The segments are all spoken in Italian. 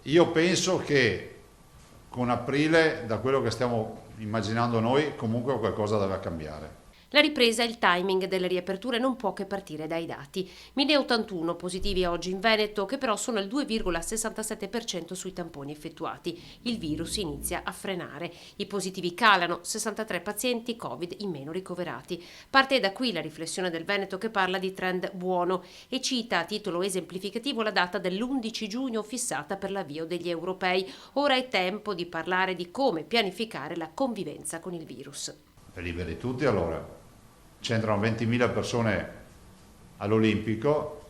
Io penso che con aprile, da quello che stiamo immaginando noi, comunque qualcosa deve cambiare. La ripresa e il timing delle riaperture non può che partire dai dati. 1081 positivi oggi in Veneto, che però sono il 2,67% sui tamponi effettuati. Il virus inizia a frenare. I positivi calano, 63 pazienti Covid in meno ricoverati. Parte da qui la riflessione del Veneto, che parla di trend buono e cita a titolo esemplificativo la data dell'11 giugno fissata per l'avvio degli europei. Ora è tempo di parlare di come pianificare la convivenza con il virus. Liberi tutti allora. C'entrano 20.000 persone all'Olimpico,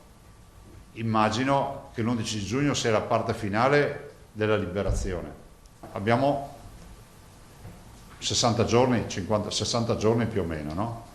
immagino che l'11 giugno sia la parte finale della liberazione. Abbiamo 60 giorni, 60 giorni più o meno, no?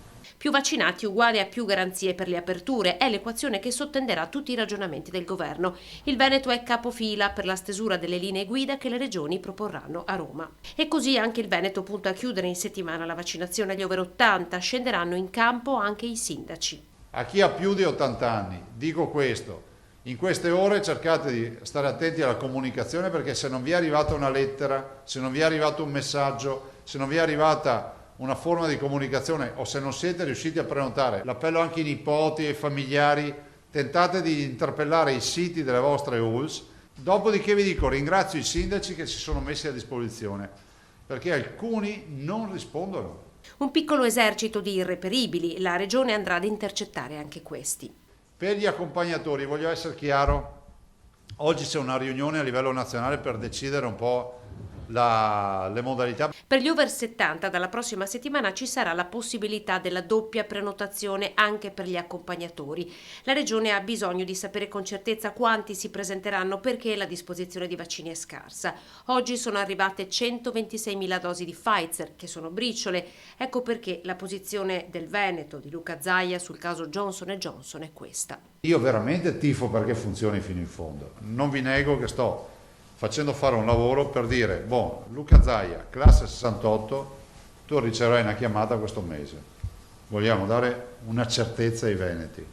Più vaccinati uguale a più garanzie per le aperture è l'equazione che sottenderà tutti i ragionamenti del governo. Il Veneto è capofila per la stesura delle linee guida che le regioni proporranno a Roma. E così anche il Veneto punta a chiudere in settimana la vaccinazione agli over 80, scenderanno in campo anche i sindaci. A chi ha più di 80 anni dico questo: in queste ore cercate di stare attenti alla comunicazione, perché se non vi è arrivata una lettera, se non vi è arrivato un messaggio, se non vi è arrivata una forma di comunicazione o se non siete riusciti a prenotare, l'appello anche ai nipoti e ai familiari: tentate di interpellare i siti delle vostre ULSS. Dopodiché vi dico, ringrazio i sindaci che si sono messi a disposizione, perché alcuni non rispondono. Un piccolo esercito di irreperibili, la regione andrà ad intercettare anche questi. Per gli accompagnatori, voglio essere chiaro, oggi c'è una riunione a livello nazionale per decidere un po' le modalità. Per gli over 70 dalla prossima settimana ci sarà la possibilità della doppia prenotazione anche per gli accompagnatori. La regione ha bisogno di sapere con certezza quanti si presenteranno, perché la disposizione di vaccini è scarsa. Oggi sono arrivate 126.000 dosi di Pfizer, che sono briciole. Ecco perché la posizione del Veneto, di Luca Zaia, sul caso Johnson & Johnson è questa. Io veramente tifo perché funzioni fino in fondo. Non vi nego che sto facendo fare un lavoro per dire: boh, Luca Zaia, classe 68, tu riceverai una chiamata questo mese. Vogliamo dare una certezza ai veneti.